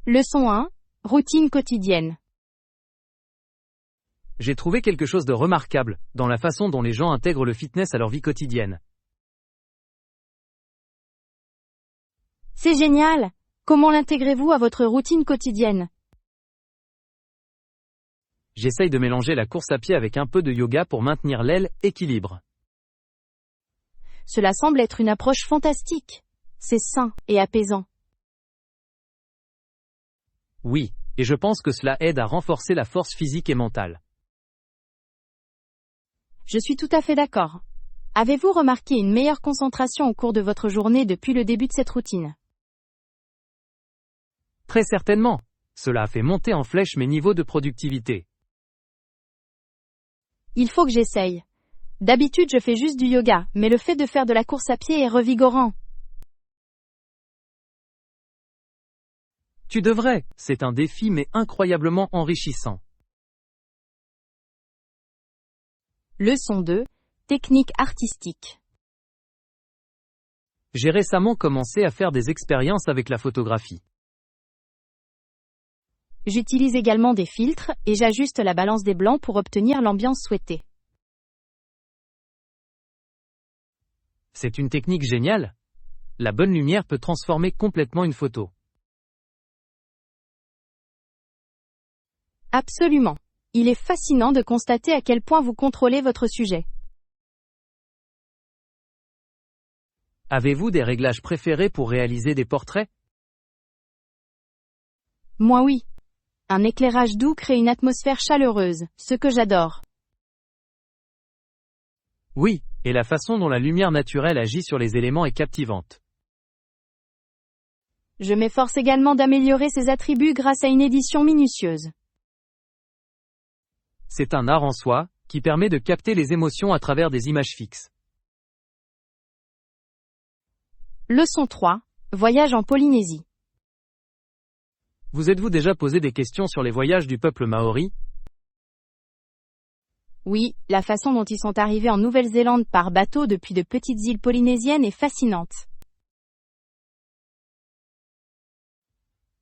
Leçon 1. Routine quotidienne. J'ai trouvé quelque chose de remarquable dans la façon dont les gens intègrent le fitness à leur vie quotidienne. C'est génial! Comment l'intégrez-vous à votre routine quotidienne? J'essaye de mélanger la course à pied avec un peu de yoga pour maintenir l'équilibre. Cela semble être une approche fantastique. C'est sain et apaisant. Oui, et je pense que cela aide à renforcer la force physique et mentale. Je suis tout à fait d'accord. Avez-vous remarqué une meilleure concentration au cours de votre journée depuis le début de cette routine? Très certainement. Cela a fait monter en flèche mes niveaux de productivité. Il faut que j'essaye. D'habitude je fais juste du yoga, mais le fait de faire de la course à pied est revigorant. Tu devrais, c'est un défi mais incroyablement enrichissant. Leçon 2. Technique artistique. J'ai récemment commencé à faire des expériences avec la photographie. J'utilise également des filtres et j'ajuste la balance des blancs pour obtenir l'ambiance souhaitée. C'est une technique géniale. La bonne lumière peut transformer complètement une photo. Absolument. Il est fascinant de constater à quel point vous contrôlez votre sujet. Avez-vous des réglages préférés pour réaliser des portraits? Moi oui. Un éclairage doux crée une atmosphère chaleureuse, ce que j'adore. Oui, et la façon dont la lumière naturelle agit sur les éléments est captivante. Je m'efforce également d'améliorer ces attributs grâce à une édition minutieuse. C'est un art en soi, qui permet de capter les émotions à travers des images fixes. Leçon 3. Voyage en Polynésie. Vous êtes-vous déjà posé des questions sur les voyages du peuple maori? Oui, la façon dont ils sont arrivés en Nouvelle-Zélande par bateau depuis de petites îles polynésiennes est fascinante.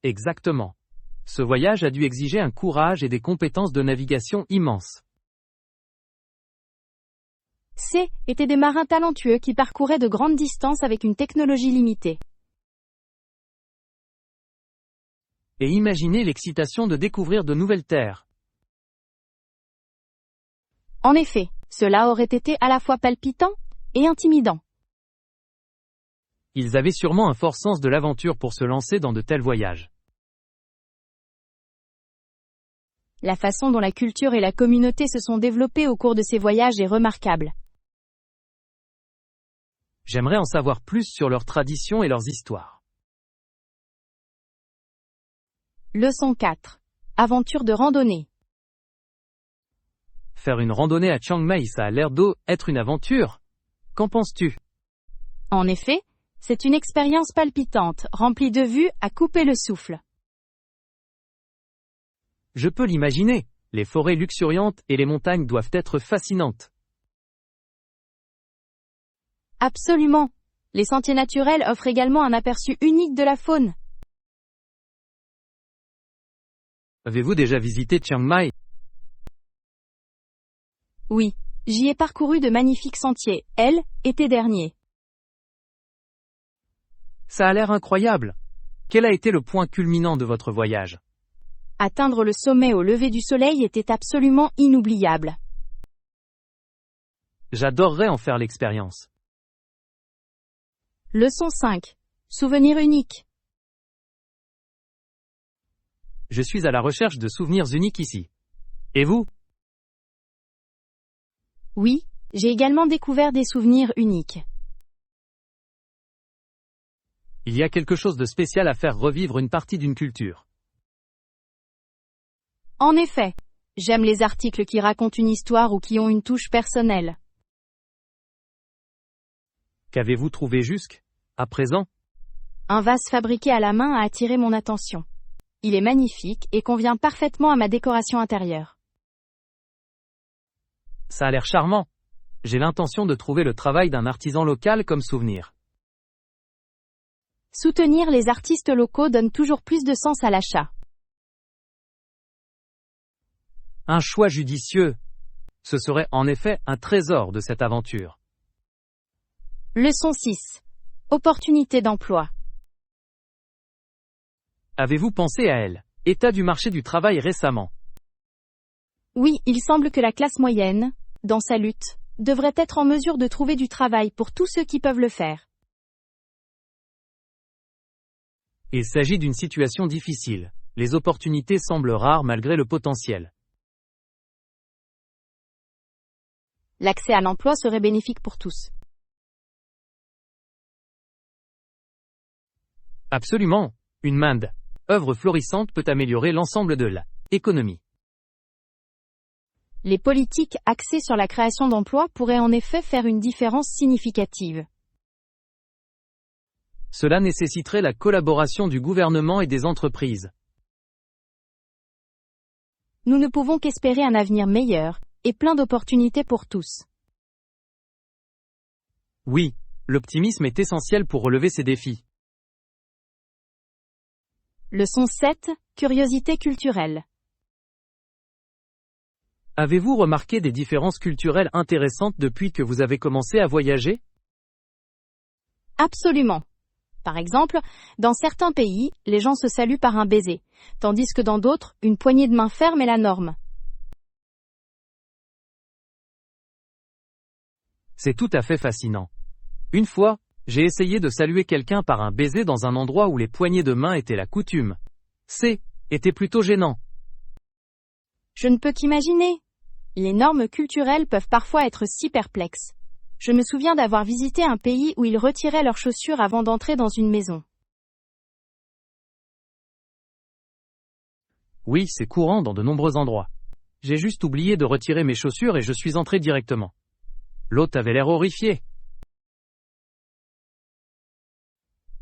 Exactement. Ce voyage a dû exiger un courage et des compétences de navigation immenses. Étaient des marins talentueux qui parcouraient de grandes distances avec une technologie limitée. Et imaginez l'excitation de découvrir de nouvelles terres. En effet, cela aurait été à la fois palpitant et intimidant. Ils avaient sûrement un fort sens de l'aventure pour se lancer dans de tels voyages. La façon dont la culture et la communauté se sont développées au cours de ces voyages est remarquable. J'aimerais en savoir plus sur leurs traditions et leurs histoires. Leçon 4. Aventure de randonnée. Faire une randonnée à Chiang Mai, ça a l'air d'être une aventure. Qu'en penses-tu? En effet, c'est une expérience palpitante, remplie de vues à couper le souffle. Je peux l'imaginer. Les forêts luxuriantes et les montagnes doivent être fascinantes. Absolument. Les sentiers naturels offrent également un aperçu unique de la faune. Avez-vous déjà visité Chiang Mai? Oui, j'y ai parcouru de magnifiques sentiers, été dernier. Ça a l'air incroyable. Quel a été le point culminant de votre voyage? Atteindre le sommet au lever du soleil était absolument inoubliable. J'adorerais en faire l'expérience. Leçon 5. Souvenir unique. Je suis à la recherche de souvenirs uniques ici. Et vous? Oui, j'ai également découvert des souvenirs uniques. Il y a quelque chose de spécial à faire revivre une partie d'une culture. En effet, j'aime les articles qui racontent une histoire ou qui ont une touche personnelle. Qu'avez-vous trouvé à présent? Un vase fabriqué à la main a attiré mon attention. Il est magnifique et convient parfaitement à ma décoration intérieure. Ça a l'air charmant. J'ai l'intention de trouver le travail d'un artisan local comme souvenir. Soutenir les artistes locaux donne toujours plus de sens à l'achat. Un choix judicieux. Ce serait en effet un trésor de cette aventure. Leçon 6. Opportunité d'emploi. Avez-vous pensé à elle? État du marché du travail récemment. Oui, il semble que la classe moyenne, dans sa lutte, devrait être en mesure de trouver du travail pour tous ceux qui peuvent le faire. Il s'agit d'une situation difficile. Les opportunités semblent rares malgré le potentiel. L'accès à l'emploi serait bénéfique pour tous. Absolument. Une main-d'œuvre florissante peut améliorer l'ensemble de l'économie. Les politiques axées sur la création d'emplois pourraient en effet faire une différence significative. Cela nécessiterait la collaboration du gouvernement et des entreprises. Nous ne pouvons qu'espérer un avenir meilleur, et plein d'opportunités pour tous. Oui, l'optimisme est essentiel pour relever ces défis. Leçon 7. Curiosité culturelle. Avez-vous remarqué des différences culturelles intéressantes depuis que vous avez commencé à voyager? Absolument. Par exemple, dans certains pays, les gens se saluent par un baiser, tandis que dans d'autres, une poignée de main ferme est la norme. C'est tout à fait fascinant. Une fois, j'ai essayé de saluer quelqu'un par un baiser dans un endroit où les poignées de main étaient la coutume. Était plutôt gênant. Je ne peux qu'imaginer. Les normes culturelles peuvent parfois être si perplexes. Je me souviens d'avoir visité un pays où ils retiraient leurs chaussures avant d'entrer dans une maison. Oui, c'est courant dans de nombreux endroits. J'ai juste oublié de retirer mes chaussures et je suis entré directement. L'hôte avait l'air horrifié.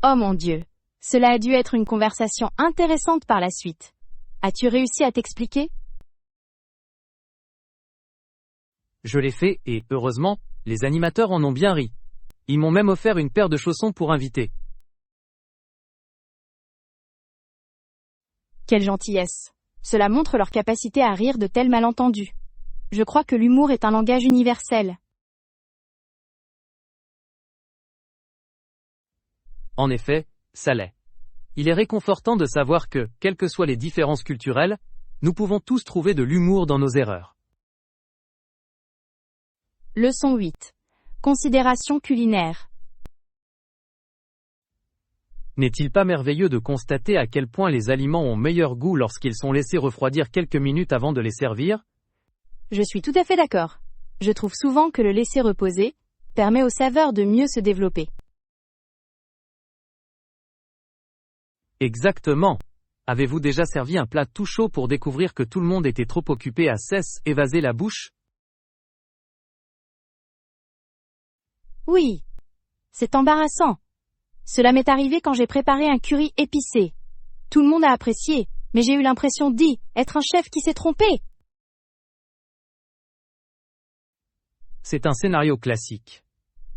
Oh mon Dieu. Cela a dû être une conversation intéressante par la suite. As-tu réussi à t'expliquer? Je l'ai fait et, heureusement, les animateurs en ont bien ri. Ils m'ont même offert une paire de chaussons pour inviter. Quelle gentillesse. Cela montre leur capacité à rire de tels malentendus. Je crois que l'humour est un langage universel. En effet, ça l'est. Il est réconfortant de savoir que, quelles que soient les différences culturelles, nous pouvons tous trouver de l'humour dans nos erreurs. Leçon 8. Considération culinaire. N'est-il pas merveilleux de constater à quel point les aliments ont meilleur goût lorsqu'ils sont laissés refroidir quelques minutes avant de les servir? Je suis tout à fait d'accord. Je trouve souvent que le laisser reposer permet aux saveurs de mieux se développer. Exactement. Avez-vous déjà servi un plat tout chaud pour découvrir que tout le monde était trop occupé à évaser la bouche? Oui. C'est embarrassant. Cela m'est arrivé quand j'ai préparé un curry épicé. Tout le monde a apprécié, mais j'ai eu l'impression d'être un chef qui s'est trompé. C'est un scénario classique.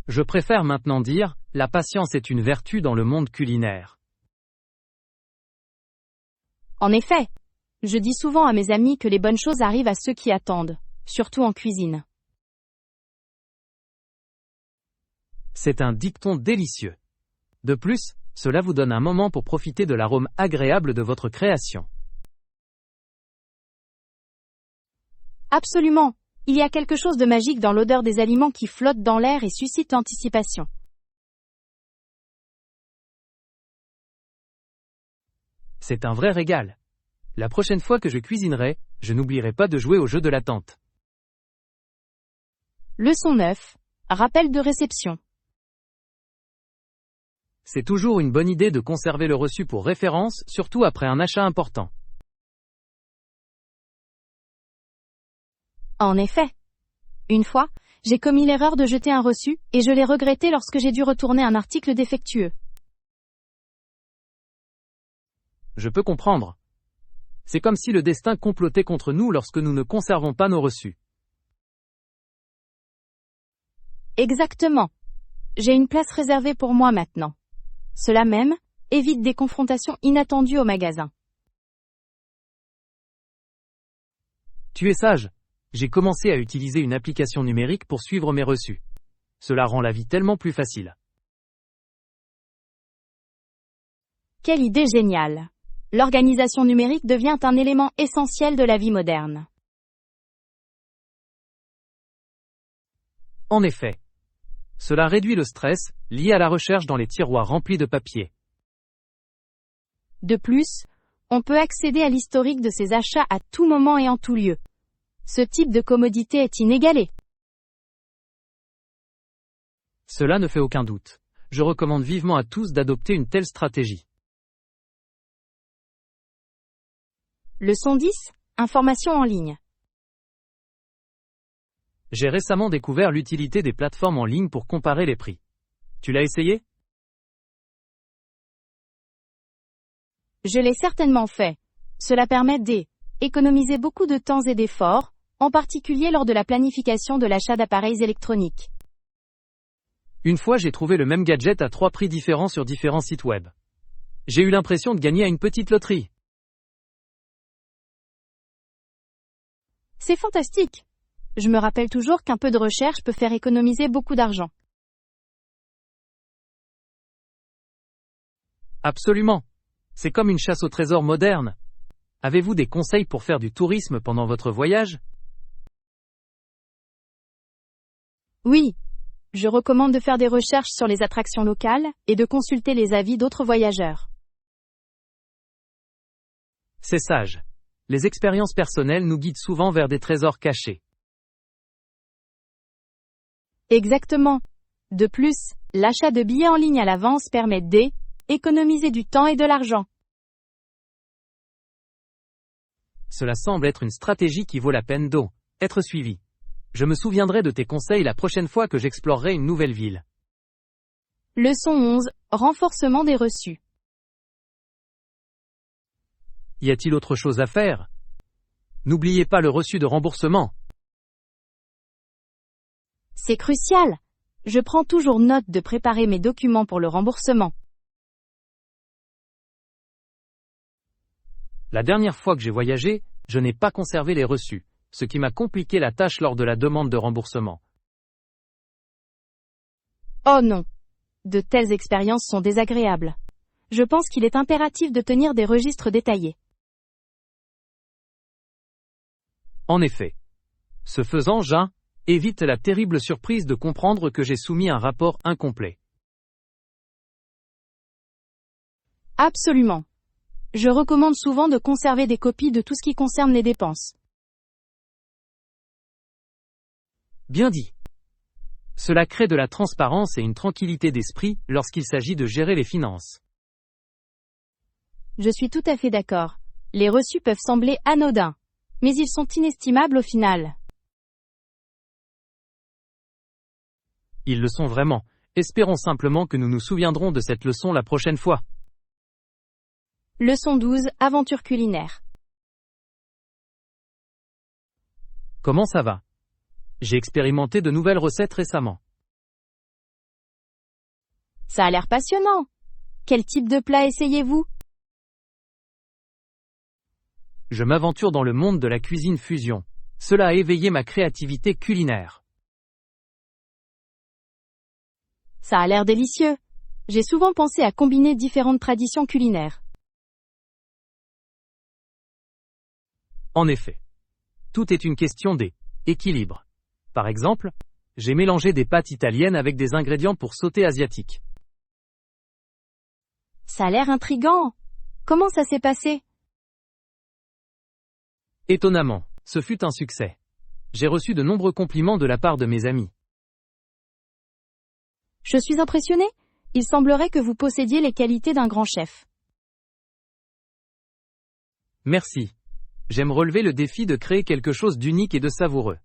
Je préfère maintenant dire, la patience est une vertu dans le monde culinaire. En effet, je dis souvent à mes amis que les bonnes choses arrivent à ceux qui attendent, surtout en cuisine. C'est un dicton délicieux. De plus, cela vous donne un moment pour profiter de l'arôme agréable de votre création. Absolument. Il y a quelque chose de magique dans l'odeur des aliments qui flottent dans l'air et suscite l'anticipation. C'est un vrai régal. La prochaine fois que je cuisinerai, je n'oublierai pas de jouer au jeu de l'attente. Leçon 9. Rappel de réception. C'est toujours une bonne idée de conserver le reçu pour référence, surtout après un achat important. En effet. Une fois, j'ai commis l'erreur de jeter un reçu, et je l'ai regretté lorsque j'ai dû retourner un article défectueux. Je peux comprendre. C'est comme si le destin complotait contre nous lorsque nous ne conservons pas nos reçus. Exactement. J'ai une place réservée pour moi maintenant. Cela même, évite des confrontations inattendues au magasin. Tu es sage. J'ai commencé à utiliser une application numérique pour suivre mes reçus. Cela rend la vie tellement plus facile. Quelle idée géniale! L'organisation numérique devient un élément essentiel de la vie moderne. En effet. Cela réduit le stress, lié à la recherche dans les tiroirs remplis de papier. De plus, on peut accéder à l'historique de ses achats à tout moment et en tout lieu. Ce type de commodité est inégalé. Cela ne fait aucun doute. Je recommande vivement à tous d'adopter une telle stratégie. Leçon 10. Information en ligne. J'ai récemment découvert l'utilité des plateformes en ligne pour comparer les prix. Tu l'as essayé? Je l'ai certainement fait. Cela permet d'économiser beaucoup de temps et d'efforts, en particulier lors de la planification de l'achat d'appareils électroniques. Une fois j'ai trouvé le même gadget à 3 prix différents sur différents sites web. J'ai eu l'impression de gagner à une petite loterie. C'est fantastique! Je me rappelle toujours qu'un peu de recherche peut faire économiser beaucoup d'argent. Absolument. C'est comme une chasse au trésor moderne. Avez-vous des conseils pour faire du tourisme pendant votre voyage? Oui. Je recommande de faire des recherches sur les attractions locales et de consulter les avis d'autres voyageurs. C'est sage. Les expériences personnelles nous guident souvent vers des trésors cachés. Exactement. De plus, l'achat de billets en ligne à l'avance permet d'économiser du temps et de l'argent. Cela semble être une stratégie qui vaut la peine d'être suivie. Je me souviendrai de tes conseils la prochaine fois que j'explorerai une nouvelle ville. Leçon 11. Renforcement des reçus. Y a-t-il autre chose à faire? N'oubliez pas le reçu de remboursement. C'est crucial. Je prends toujours note de préparer mes documents pour le remboursement. La dernière fois que j'ai voyagé, je n'ai pas conservé les reçus, ce qui m'a compliqué la tâche lors de la demande de remboursement. Oh non. De telles expériences sont désagréables. Je pense qu'il est impératif de tenir des registres détaillés. En effet. Ce faisant, évite la terrible surprise de comprendre que j'ai soumis un rapport incomplet. Absolument. Je recommande souvent de conserver des copies de tout ce qui concerne les dépenses. Bien dit. Cela crée de la transparence et une tranquillité d'esprit lorsqu'il s'agit de gérer les finances. Je suis tout à fait d'accord. Les reçus peuvent sembler anodins, mais ils sont inestimables au final. Ils le sont vraiment. Espérons simplement que nous nous souviendrons de cette leçon la prochaine fois. Leçon 12. Aventure culinaire. Comment ça va? J'ai expérimenté de nouvelles recettes récemment. Ça a l'air passionnant. Quel type de plat essayez-vous? Je m'aventure dans le monde de la cuisine fusion. Cela a éveillé ma créativité culinaire. Ça a l'air délicieux. J'ai souvent pensé à combiner différentes traditions culinaires. En effet. Tout est une question d'équilibre. Par exemple, j'ai mélangé des pâtes italiennes avec des ingrédients pour sauté asiatique. Ça a l'air intriguant. Comment ça s'est passé? Étonnamment, ce fut un succès. J'ai reçu de nombreux compliments de la part de mes amis. Je suis impressionné. Il semblerait que vous possédiez les qualités d'un grand chef. Merci. J'aime relever le défi de créer quelque chose d'unique et de savoureux.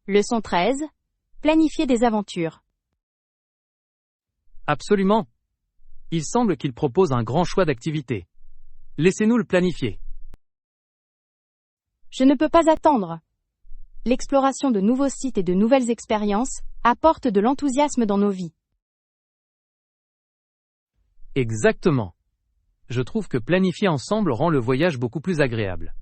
Leçon 13. Planifier des aventures. Absolument. Il semble qu'il propose un grand choix d'activités. Laissez-nous le planifier. Je ne peux pas attendre. L'exploration de nouveaux sites et de nouvelles expériences apporte de l'enthousiasme dans nos vies. Exactement. Je trouve que planifier ensemble rend le voyage beaucoup plus agréable.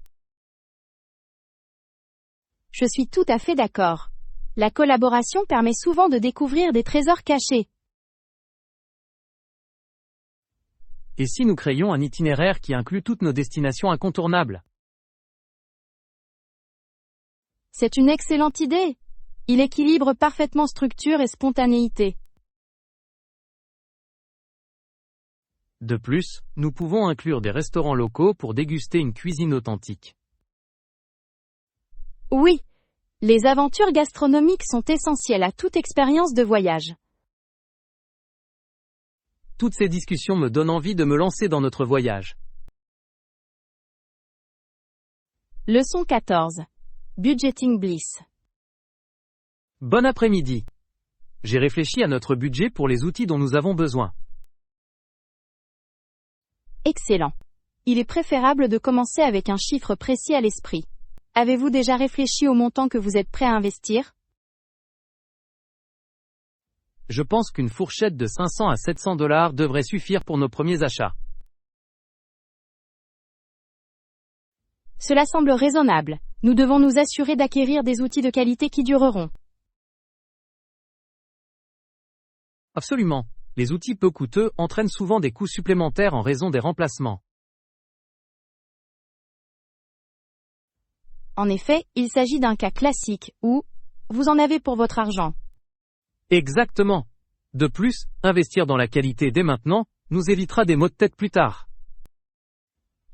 Je suis tout à fait d'accord. La collaboration permet souvent de découvrir des trésors cachés. Et si nous créions un itinéraire qui inclut toutes nos destinations incontournables? C'est une excellente idée. Il équilibre parfaitement structure et spontanéité. De plus, nous pouvons inclure des restaurants locaux pour déguster une cuisine authentique. Oui, les aventures gastronomiques sont essentielles à toute expérience de voyage. Toutes ces discussions me donnent envie de me lancer dans notre voyage. Leçon 14. Budgeting Bliss. Bon après-midi. J'ai réfléchi à notre budget pour les outils dont nous avons besoin. Excellent. Il est préférable de commencer avec un chiffre précis à l'esprit. Avez-vous déjà réfléchi au montant que vous êtes prêt à investir? Je pense qu'une fourchette de 500 à 700 $ devrait suffire pour nos premiers achats. Cela semble raisonnable. Nous devons nous assurer d'acquérir des outils de qualité qui dureront. Absolument. Les outils peu coûteux entraînent souvent des coûts supplémentaires en raison des remplacements. En effet, il s'agit d'un cas classique où vous en avez pour votre argent. Exactement. De plus, investir dans la qualité dès maintenant nous évitera des maux de tête plus tard.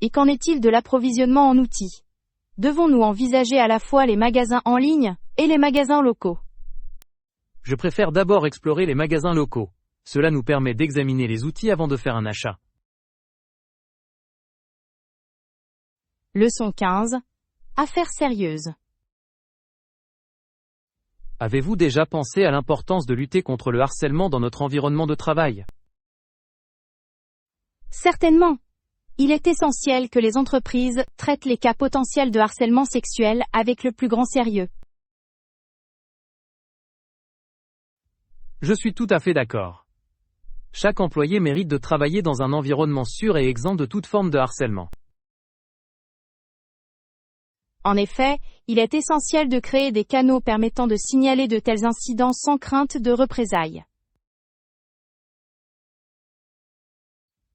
Et qu'en est-il de l'approvisionnement en outils? Devons-nous envisager à la fois les magasins en ligne et les magasins locaux? Je préfère d'abord explorer les magasins locaux. Cela nous permet d'examiner les outils avant de faire un achat. Leçon 15. Affaires sérieuses. Avez-vous déjà pensé à l'importance de lutter contre le harcèlement dans notre environnement de travail? Certainement. Il est essentiel que les entreprises traitent les cas potentiels de harcèlement sexuel avec le plus grand sérieux. Je suis tout à fait d'accord. Chaque employé mérite de travailler dans un environnement sûr et exempt de toute forme de harcèlement. En effet, il est essentiel de créer des canaux permettant de signaler de tels incidents sans crainte de représailles.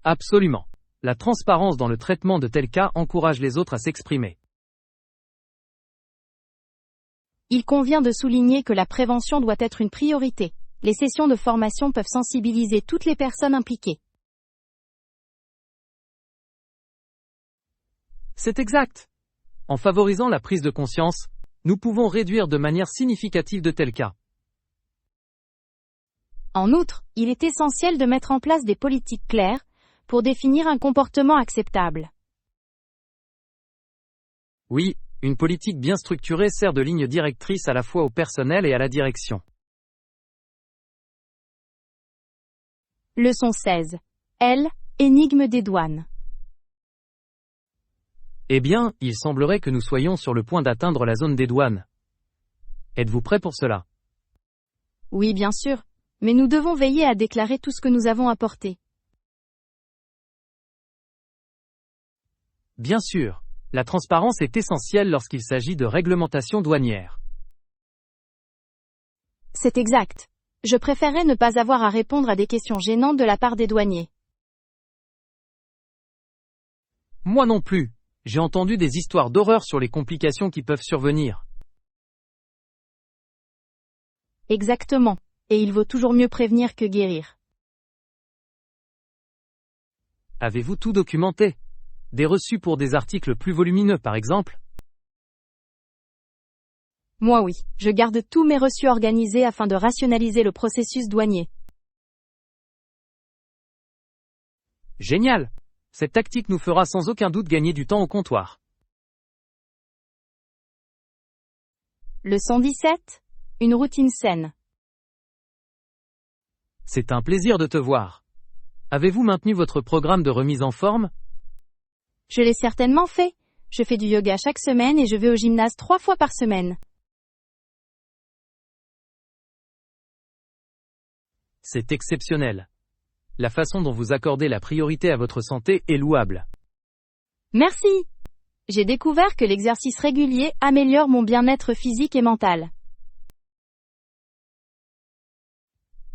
Absolument. La transparence dans le traitement de tels cas encourage les autres à s'exprimer. Il convient de souligner que la prévention doit être une priorité. Les sessions de formation peuvent sensibiliser toutes les personnes impliquées. C'est exact. En favorisant la prise de conscience, nous pouvons réduire de manière significative de tels cas. En outre, il est essentiel de mettre en place des politiques claires pour définir un comportement acceptable. Oui, une politique bien structurée sert de ligne directrice à la fois au personnel et à la direction. Leçon 16. Énigme des douanes. Eh bien, il semblerait que nous soyons sur le point d'atteindre la zone des douanes. Êtes-vous prêt pour cela? Oui, bien sûr, mais nous devons veiller à déclarer tout ce que nous avons apporté. Bien sûr, la transparence est essentielle lorsqu'il s'agit de réglementation douanière. C'est exact. Je préférerais ne pas avoir à répondre à des questions gênantes de la part des douaniers. Moi non plus. J'ai entendu des histoires d'horreur sur les complications qui peuvent survenir. Exactement. Et il vaut toujours mieux prévenir que guérir. Avez-vous tout documenté? Des reçus pour des articles plus volumineux par exemple? Moi oui, je garde tous mes reçus organisés afin de rationaliser le processus douanier. Génial! Cette tactique nous fera sans aucun doute gagner du temps au comptoir. Leçon 17. Une routine saine. C'est un plaisir de te voir. Avez-vous maintenu votre programme de remise en forme? Je l'ai certainement fait. Je fais du yoga chaque semaine et je vais au gymnase 3 fois par semaine. C'est exceptionnel. La façon dont vous accordez la priorité à votre santé est louable. Merci. J'ai découvert que l'exercice régulier améliore mon bien-être physique et mental.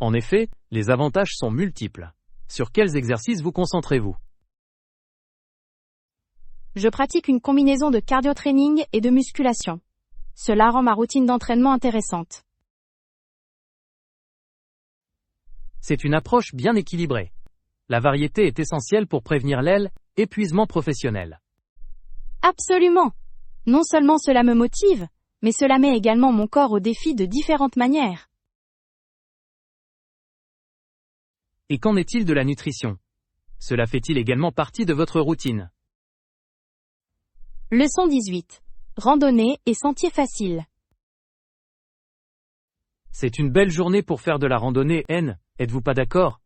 En effet, les avantages sont multiples. Sur quels exercices vous concentrez-vous? Je pratique une combinaison de cardio-training et de musculation. Cela rend ma routine d'entraînement intéressante. C'est une approche bien équilibrée. La variété est essentielle pour prévenir l'épuisement professionnel. Absolument. Non seulement cela me motive, mais cela met également mon corps au défi de différentes manières. Et qu'en est-il de la nutrition? Cela fait-il également partie de votre routine? Leçon 18. Randonnée et sentiers faciles. C'est une belle journée pour faire de la randonnée, êtes-vous pas d'accord?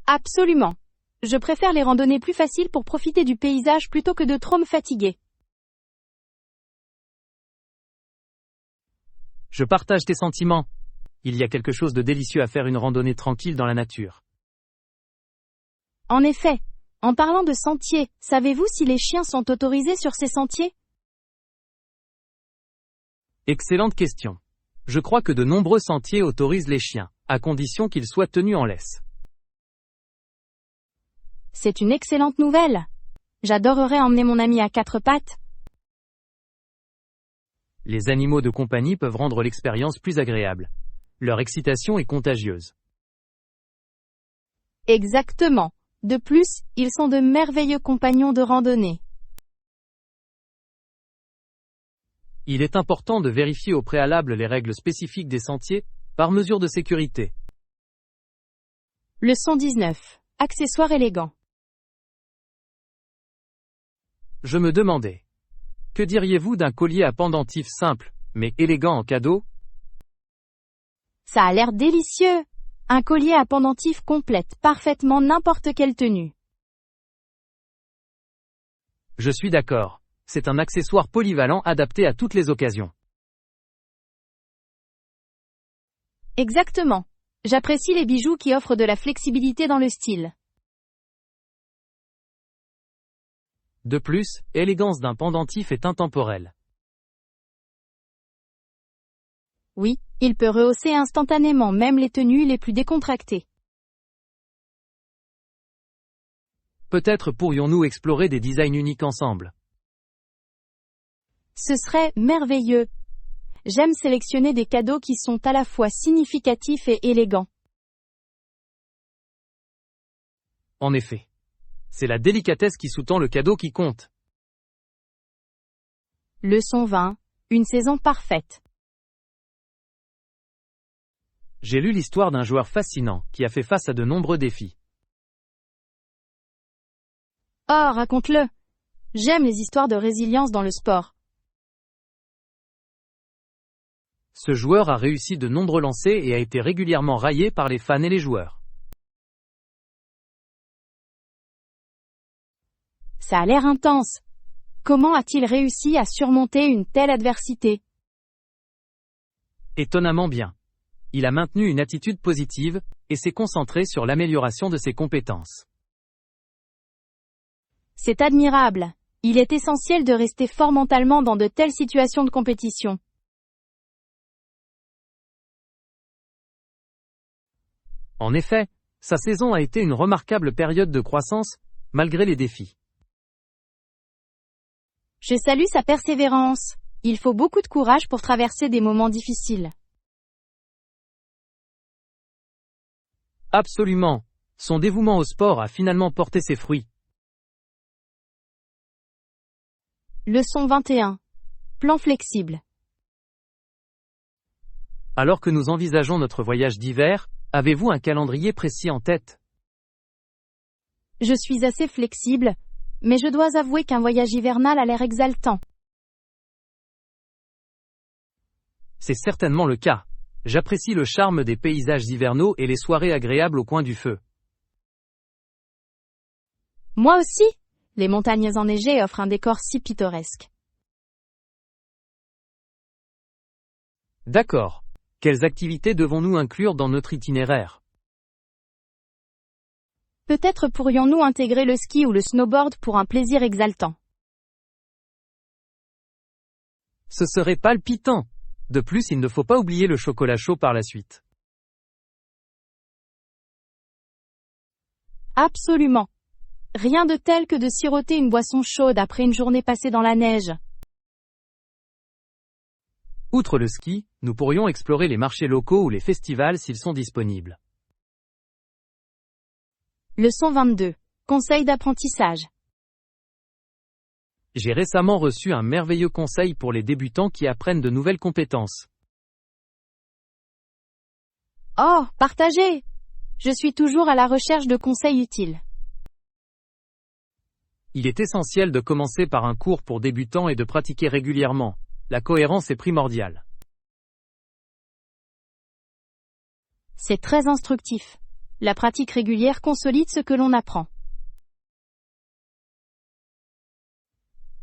Absolument. Je préfère les randonnées plus faciles pour profiter du paysage plutôt que de trop me fatiguer. Je partage tes sentiments. Il y a quelque chose de délicieux à faire une randonnée tranquille dans la nature. En effet, en parlant de sentiers, savez-vous si les chiens sont autorisés sur ces sentiers? Excellente question. Je crois que de nombreux sentiers autorisent les chiens, à condition qu'ils soient tenus en laisse. C'est une excellente nouvelle. J'adorerais emmener mon ami à quatre pattes. Les animaux de compagnie peuvent rendre l'expérience plus agréable. Leur excitation est contagieuse. Exactement. De plus, ils sont de merveilleux compagnons de randonnée. Il est important de vérifier au préalable les règles spécifiques des sentiers, par mesure de sécurité. Leçon 19. Accessoires élégants. Je me demandais. Que diriez-vous d'un collier à pendentif simple, mais élégant en cadeau? Ça a l'air délicieux. Un collier à pendentif complète parfaitement n'importe quelle tenue. Je suis d'accord. C'est un accessoire polyvalent adapté à toutes les occasions. Exactement. J'apprécie les bijoux qui offrent de la flexibilité dans le style. De plus, l'élégance d'un pendentif est intemporelle. Oui, il peut rehausser instantanément même les tenues les plus décontractées. Peut-être pourrions-nous explorer des designs uniques ensemble. Ce serait merveilleux. J'aime sélectionner des cadeaux qui sont à la fois significatifs et élégants. En effet. C'est la délicatesse qui sous-tend le cadeau qui compte. Leçon 20. Une saison parfaite. J'ai lu l'histoire d'un joueur fascinant qui a fait face à de nombreux défis. Oh, raconte-le. J'aime les histoires de résilience dans le sport. Ce joueur a réussi de nombreux lancers et a été régulièrement raillé par les fans et les joueurs. Ça a l'air intense. Comment a-t-il réussi à surmonter une telle adversité? Étonnamment bien. Il a maintenu une attitude positive, et s'est concentré sur l'amélioration de ses compétences. C'est admirable. Il est essentiel de rester fort mentalement dans de telles situations de compétition. En effet, sa saison a été une remarquable période de croissance, malgré les défis. Je salue sa persévérance. Il faut beaucoup de courage pour traverser des moments difficiles. Absolument. Son dévouement au sport a finalement porté ses fruits. Leçon 21. Plan flexible. Alors que nous envisageons notre voyage d'hiver, avez-vous un calendrier précis en tête? Je suis assez flexible, mais je dois avouer qu'un voyage hivernal a l'air exaltant. C'est certainement le cas. J'apprécie le charme des paysages hivernaux et les soirées agréables au coin du feu. Moi aussi, les montagnes enneigées offrent un décor si pittoresque. D'accord. Quelles activités devons-nous inclure dans notre itinéraire? Peut-être pourrions-nous intégrer le ski ou le snowboard pour un plaisir exaltant. Ce serait palpitant. De plus, il ne faut pas oublier le chocolat chaud par la suite. Absolument. Rien de tel que de siroter une boisson chaude après une journée passée dans la neige. Outre le ski, nous pourrions explorer les marchés locaux ou les festivals s'ils sont disponibles. Leçon 22. Conseil d'apprentissage. J'ai récemment reçu un merveilleux conseil pour les débutants qui apprennent de nouvelles compétences. Oh, partagez! Je suis toujours à la recherche de conseils utiles. Il est essentiel de commencer par un cours pour débutants et de pratiquer régulièrement. La cohérence est primordiale. C'est très instructif. La pratique régulière consolide ce que l'on apprend.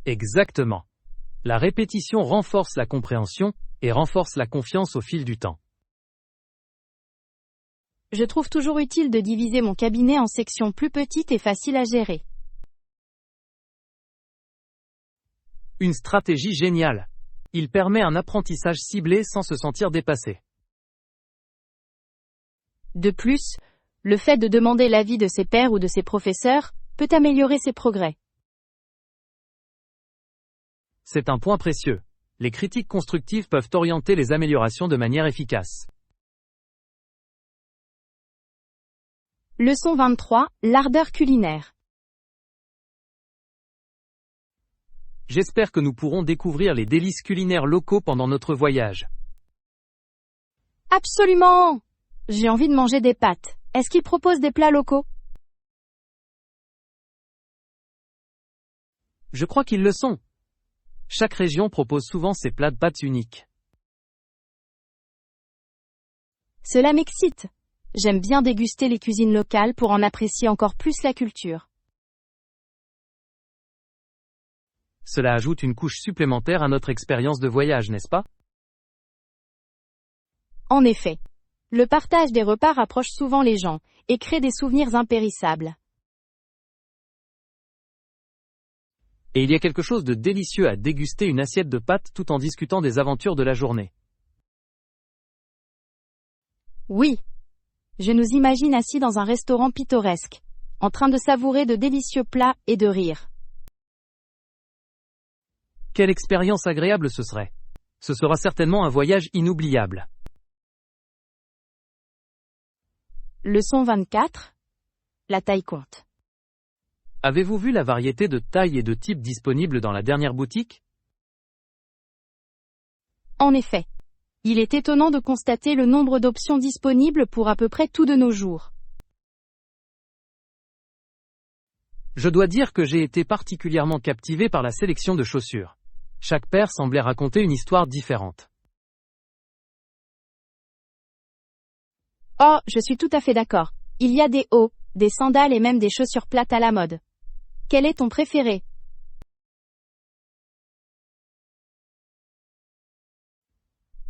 Exactement. La répétition renforce la compréhension et renforce la confiance au fil du temps. Je trouve toujours utile de diviser mon cabinet en sections plus petites et faciles à gérer. Une stratégie géniale. Il permet un apprentissage ciblé sans se sentir dépassé. De plus, le fait de demander l'avis de ses pairs ou de ses professeurs peut améliorer ses progrès. C'est un point précieux. Les critiques constructives peuvent orienter les améliorations de manière efficace. Leçon 23. L'ardeur culinaire. J'espère que nous pourrons découvrir les délices culinaires locaux pendant notre voyage. Absolument! J'ai envie de manger des pâtes. Est-ce qu'ils proposent des plats locaux? Je crois qu'ils le sont. Chaque région propose souvent ses plats de pâtes uniques. Cela m'excite. J'aime bien déguster les cuisines locales pour en apprécier encore plus la culture. Cela ajoute une couche supplémentaire à notre expérience de voyage, n'est-ce pas? En effet. Le partage des repas rapproche souvent les gens, et crée des souvenirs impérissables. Et il y a quelque chose de délicieux à déguster une assiette de pâtes tout en discutant des aventures de la journée. Oui. Je nous imagine assis dans un restaurant pittoresque, en train de savourer de délicieux plats et de rire. Quelle expérience agréable ce serait. Ce sera certainement un voyage inoubliable. Leçon 24. La taille compte. Avez-vous vu la variété de tailles et de types disponibles dans la dernière boutique? En effet. Il est étonnant de constater le nombre d'options disponibles pour à peu près tout de nos jours. Je dois dire que j'ai été particulièrement captivé par la sélection de chaussures. Chaque paire semblait raconter une histoire différente. Oh, je suis tout à fait d'accord. Il y a des hauts, des sandales et même des chaussures plates à la mode. Quel est ton préféré?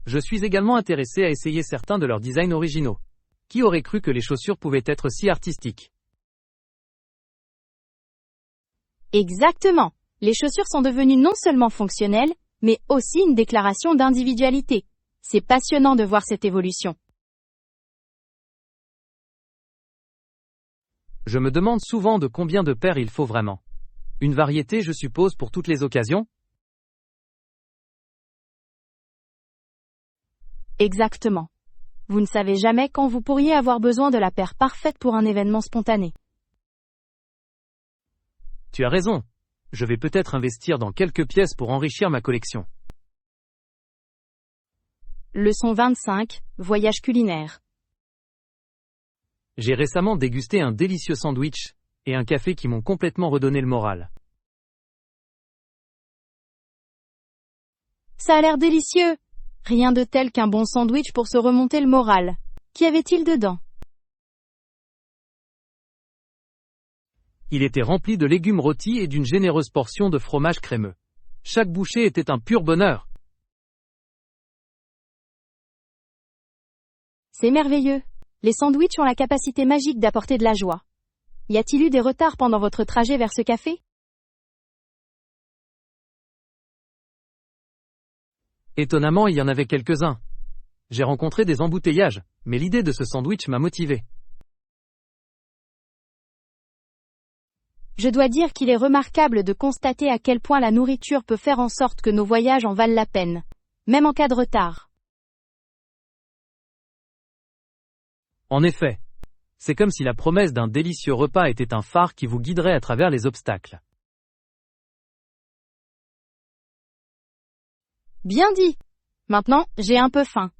Je suis également intéressé à essayer certains de leurs designs originaux. Qui aurait cru que les chaussures pouvaient être si artistiques? Exactement. Les chaussures sont devenues non seulement fonctionnelles, mais aussi une déclaration d'individualité. C'est passionnant de voir cette évolution. Je me demande souvent de combien de paires il faut vraiment. Une variété, je suppose, pour toutes les occasions? Exactement. Vous ne savez jamais quand vous pourriez avoir besoin de la paire parfaite pour un événement spontané. Tu as raison. Je vais peut-être investir dans quelques pièces pour enrichir ma collection. Leçon 25. Voyage culinaire. J'ai récemment dégusté un délicieux sandwich et un café qui m'ont complètement redonné le moral. Ça a l'air délicieux. Rien de tel qu'un bon sandwich pour se remonter le moral. Qu'y avait-il dedans? Il était rempli de légumes rôtis et d'une généreuse portion de fromage crémeux. Chaque bouchée était un pur bonheur. C'est merveilleux. Les sandwichs ont la capacité magique d'apporter de la joie. Y a-t-il eu des retards pendant votre trajet vers ce café? Étonnamment, il y en avait quelques-uns. J'ai rencontré des embouteillages, mais l'idée de ce sandwich m'a motivé. Je dois dire qu'il est remarquable de constater à quel point la nourriture peut faire en sorte que nos voyages en valent la peine, même en cas de retard. En effet, c'est comme si la promesse d'un délicieux repas était un phare qui vous guiderait à travers les obstacles. Bien dit. Maintenant, j'ai un peu faim.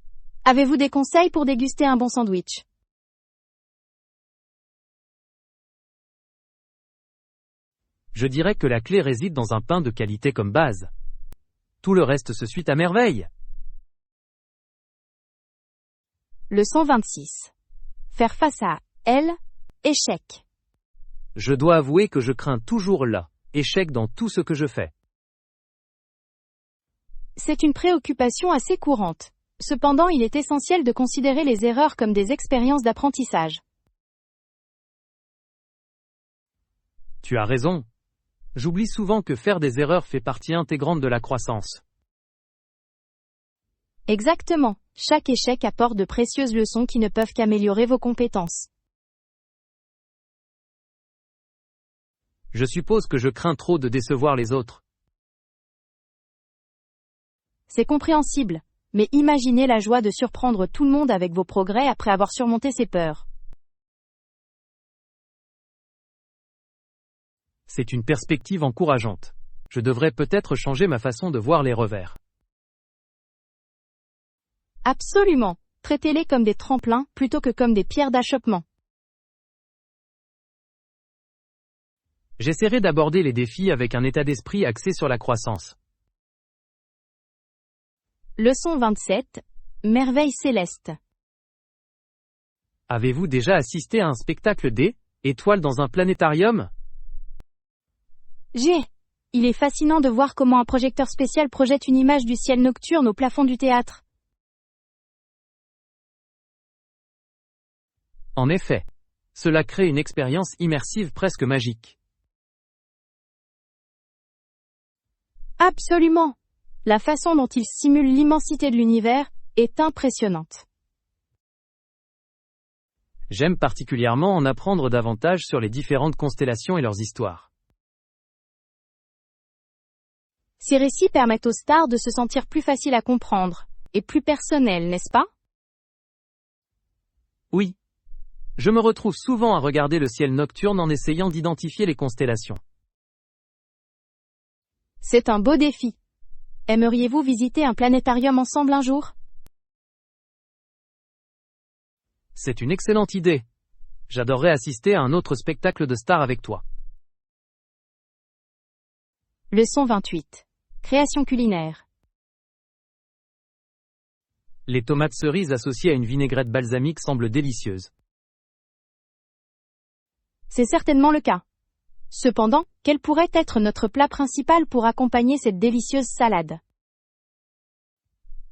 Avez-vous des conseils pour déguster un bon sandwich? Je dirais que la clé réside dans un pain de qualité comme base. Tout le reste se suit à merveille. Leçon 26. Faire face à échec. Je dois avouer que je crains toujours l'échec dans tout ce que je fais. C'est une préoccupation assez courante. Cependant, il est essentiel de considérer les erreurs comme des expériences d'apprentissage. Tu as raison. J'oublie souvent que faire des erreurs fait partie intégrante de la croissance. Exactement. Chaque échec apporte de précieuses leçons qui ne peuvent qu'améliorer vos compétences. Je suppose que je crains trop de décevoir les autres. C'est compréhensible, mais imaginez la joie de surprendre tout le monde avec vos progrès après avoir surmonté ses peurs. C'est une perspective encourageante. Je devrais peut-être changer ma façon de voir les revers. Absolument. Traitez-les comme des tremplins plutôt que comme des pierres d'achoppement. J'essaierai d'aborder les défis avec un état d'esprit axé sur la croissance. Leçon 27. Merveille céleste. Avez-vous déjà assisté à un spectacle d'étoiles dans un planétarium? Il est fascinant de voir comment un projecteur spécial projette une image du ciel nocturne au plafond du théâtre. En effet, cela crée une expérience immersive presque magique. Absolument. La façon dont il simule l'immensité de l'univers est impressionnante. J'aime particulièrement en apprendre davantage sur les différentes constellations et leurs histoires. Ces récits permettent aux stars de se sentir plus faciles à comprendre, et plus personnels, n'est-ce pas? Oui. Je me retrouve souvent à regarder le ciel nocturne en essayant d'identifier les constellations. C'est un beau défi. Aimeriez-vous visiter un planétarium ensemble un jour? C'est une excellente idée. J'adorerais assister à un autre spectacle de stars avec toi. Leçon 28. Création culinaire. Les tomates cerises associées à une vinaigrette balsamique semblent délicieuses. C'est certainement le cas. Cependant, quel pourrait être notre plat principal pour accompagner cette délicieuse salade?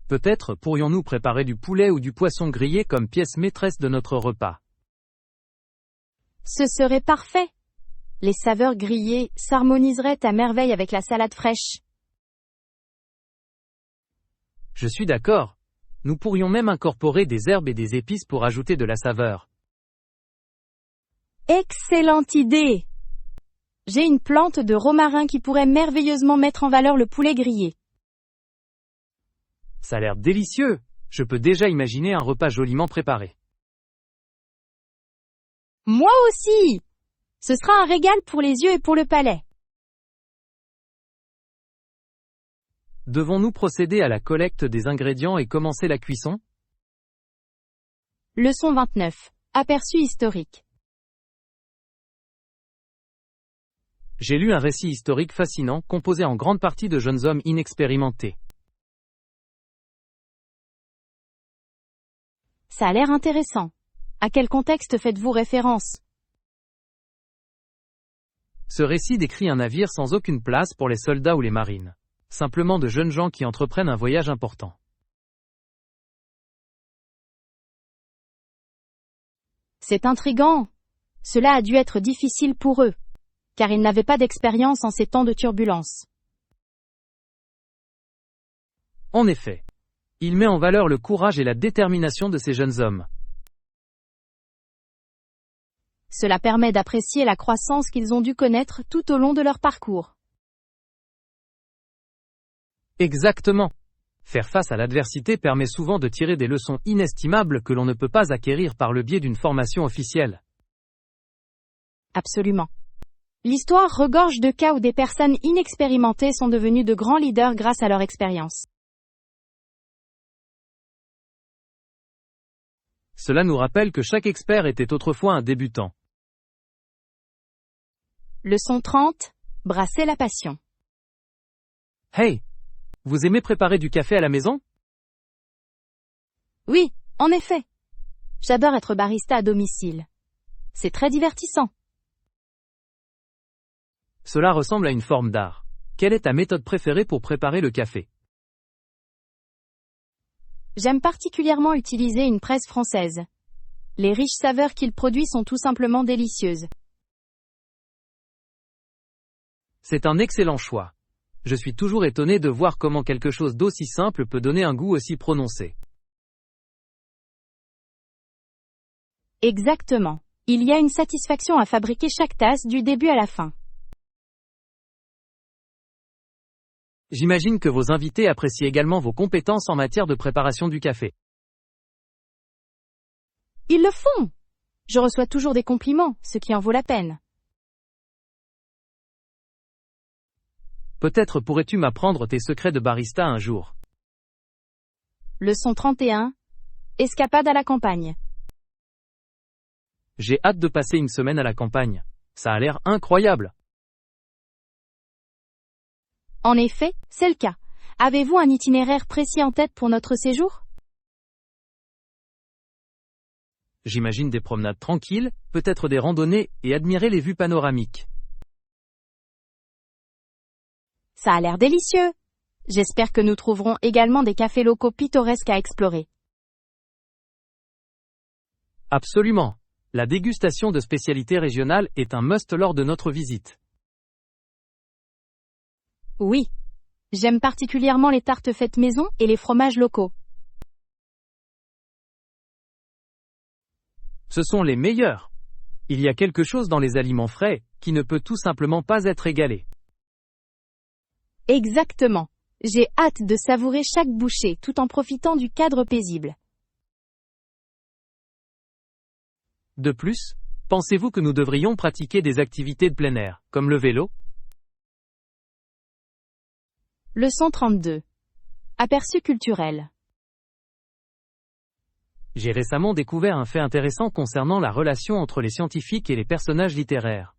Peut-être pourrions-nous préparer du poulet ou du poisson grillé comme pièce maîtresse de notre repas. Ce serait parfait. Les saveurs grillées s'harmoniseraient à merveille avec la salade fraîche. Je suis d'accord. Nous pourrions même incorporer des herbes et des épices pour ajouter de la saveur. Excellente idée! J'ai une plante de romarin qui pourrait merveilleusement mettre en valeur le poulet grillé. Ça a l'air délicieux. Je peux déjà imaginer un repas joliment préparé. Moi aussi! Ce sera un régal pour les yeux et pour le palais. Devons-nous procéder à la collecte des ingrédients et commencer la cuisson? Leçon 29. Aperçu historique. J'ai lu un récit historique fascinant, composé en grande partie de jeunes hommes inexpérimentés. Ça a l'air intéressant. À quel contexte faites-vous référence? Ce récit décrit un navire sans aucune place pour les soldats ou les marines. Simplement de jeunes gens qui entreprennent un voyage important. C'est intriguant. Cela a dû être difficile pour eux, car ils n'avaient pas d'expérience en ces temps de turbulence. En effet. Il met en valeur le courage et la détermination de ces jeunes hommes. Cela permet d'apprécier la croissance qu'ils ont dû connaître tout au long de leur parcours. Exactement. Faire face à l'adversité permet souvent de tirer des leçons inestimables que l'on ne peut pas acquérir par le biais d'une formation officielle. Absolument. L'histoire regorge de cas où des personnes inexpérimentées sont devenues de grands leaders grâce à leur expérience. Cela nous rappelle que chaque expert était autrefois un débutant. Leçon 30. Brasser la passion. Hey! Vous aimez préparer du café à la maison? Oui, en effet. J'adore être barista à domicile. C'est très divertissant. Cela ressemble à une forme d'art. Quelle est ta méthode préférée pour préparer le café? J'aime particulièrement utiliser une presse française. Les riches saveurs qu'il produit sont tout simplement délicieuses. C'est un excellent choix. Je suis toujours étonné de voir comment quelque chose d'aussi simple peut donner un goût aussi prononcé. Exactement. Il y a une satisfaction à fabriquer chaque tasse du début à la fin. J'imagine que vos invités apprécient également vos compétences en matière de préparation du café. Ils le font! Je reçois toujours des compliments, ce qui en vaut la peine. Peut-être pourrais-tu m'apprendre tes secrets de barista un jour. Leçon 31. Escapade à la campagne. J'ai hâte de passer une semaine à la campagne. Ça a l'air incroyable. En effet, c'est le cas. Avez-vous un itinéraire précis en tête pour notre séjour? J'imagine des promenades tranquilles, peut-être des randonnées, et admirer les vues panoramiques. Ça a l'air délicieux. J'espère que nous trouverons également des cafés locaux pittoresques à explorer. Absolument. La dégustation de spécialités régionales est un must lors de notre visite. Oui. J'aime particulièrement les tartes faites maison et les fromages locaux. Ce sont les meilleurs. Il y a quelque chose dans les aliments frais, qui ne peut tout simplement pas être égalé. Exactement. J'ai hâte de savourer chaque bouchée tout en profitant du cadre paisible. De plus, pensez-vous que nous devrions pratiquer des activités de plein air, comme le vélo? Leçon 32. Aperçu culturel. J'ai récemment découvert un fait intéressant concernant la relation entre les scientifiques et les personnages littéraires.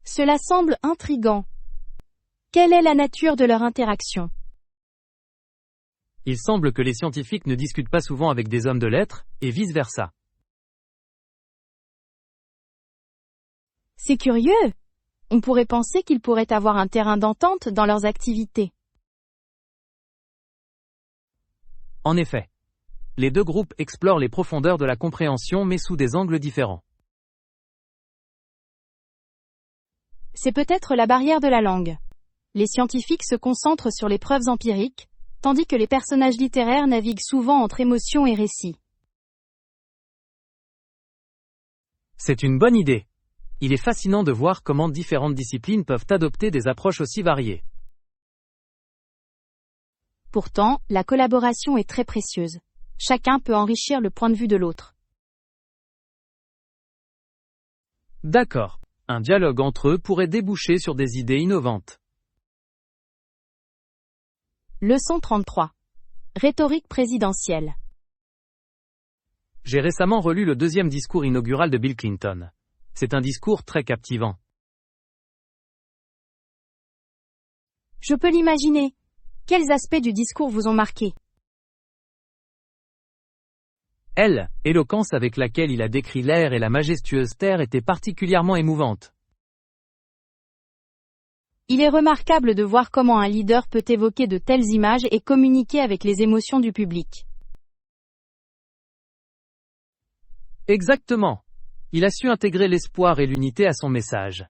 Cela semble intriguant. Quelle est la nature de leur interaction? Il semble que les scientifiques ne discutent pas souvent avec des hommes de lettres, et vice-versa. C'est curieux. On pourrait penser qu'ils pourraient avoir un terrain d'entente dans leurs activités. En effet. Les deux groupes explorent les profondeurs de la compréhension mais sous des angles différents. C'est peut-être la barrière de la langue. Les scientifiques se concentrent sur les preuves empiriques, tandis que les personnages littéraires naviguent souvent entre émotions et récits. C'est une bonne idée. Il est fascinant de voir comment différentes disciplines peuvent adopter des approches aussi variées. Pourtant, la collaboration est très précieuse. Chacun peut enrichir le point de vue de l'autre. D'accord. Un dialogue entre eux pourrait déboucher sur des idées innovantes. Leçon 33. Rhétorique présidentielle. J'ai récemment relu le deuxième discours inaugural de Bill Clinton. C'est un discours très captivant. Je peux l'imaginer. Quels aspects du discours vous ont marqué? L'éloquence avec laquelle il a décrit l'air et la majestueuse terre était particulièrement émouvante. Il est remarquable de voir comment un leader peut évoquer de telles images et communiquer avec les émotions du public. Exactement. Il a su intégrer l'espoir et l'unité à son message.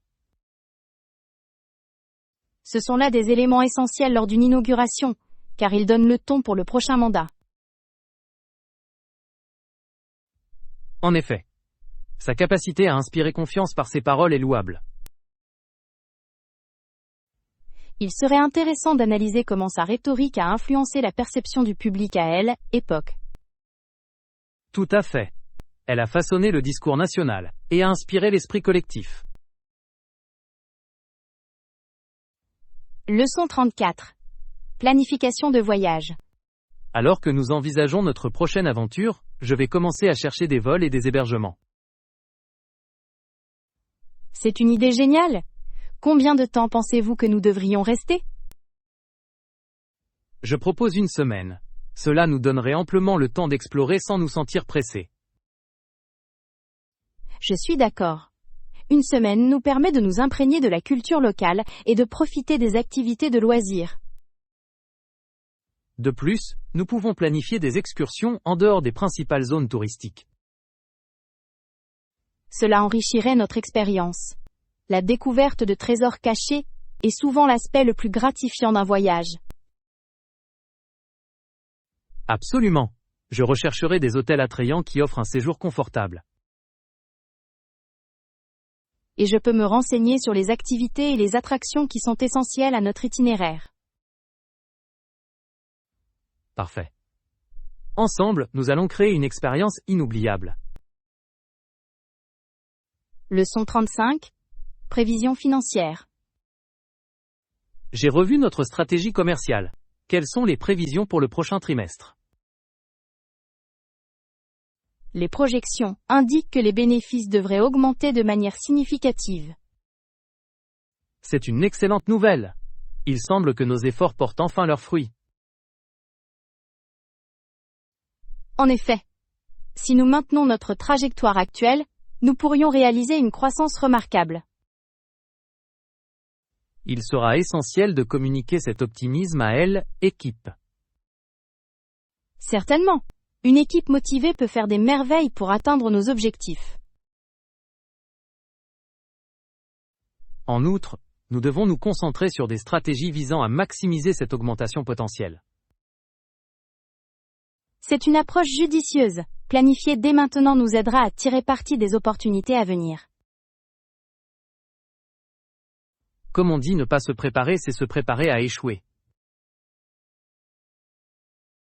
Ce sont là des éléments essentiels lors d'une inauguration, car ils donnent le ton pour le prochain mandat. En effet. Sa capacité à inspirer confiance par ses paroles est louable. Il serait intéressant d'analyser comment sa rhétorique a influencé la perception du public à elle, époque. Tout à fait. Elle a façonné le discours national, et a inspiré l'esprit collectif. Leçon 34. Planification de voyage. Alors que nous envisageons notre prochaine aventure, je vais commencer à chercher des vols et des hébergements. C'est une idée géniale. Combien de temps pensez-vous que nous devrions rester? Je propose une semaine. Cela nous donnerait amplement le temps d'explorer sans nous sentir pressés. Je suis d'accord. Une semaine nous permet de nous imprégner de la culture locale et de profiter des activités de loisirs. De plus, nous pouvons planifier des excursions en dehors des principales zones touristiques. Cela enrichirait notre expérience. La découverte de trésors cachés est souvent l'aspect le plus gratifiant d'un voyage. Absolument. Je rechercherai des hôtels attrayants qui offrent un séjour confortable. Et je peux me renseigner sur les activités et les attractions qui sont essentielles à notre itinéraire. Parfait. Ensemble, nous allons créer une expérience inoubliable. Leçon 35. Prévision financière. J'ai revu notre stratégie commerciale. Quelles sont les prévisions pour le prochain trimestre? Les projections indiquent que les bénéfices devraient augmenter de manière significative. C'est une excellente nouvelle. Il semble que nos efforts portent enfin leurs fruits. En effet, si nous maintenons notre trajectoire actuelle, nous pourrions réaliser une croissance remarquable. Il sera essentiel de communiquer cet optimisme à elle, équipe. Certainement, une équipe motivée peut faire des merveilles pour atteindre nos objectifs. En outre, nous devons nous concentrer sur des stratégies visant à maximiser cette augmentation potentielle. C'est une approche judicieuse. Planifier dès maintenant nous aidera à tirer parti des opportunités à venir. Comme on dit, ne pas se préparer, c'est se préparer à échouer.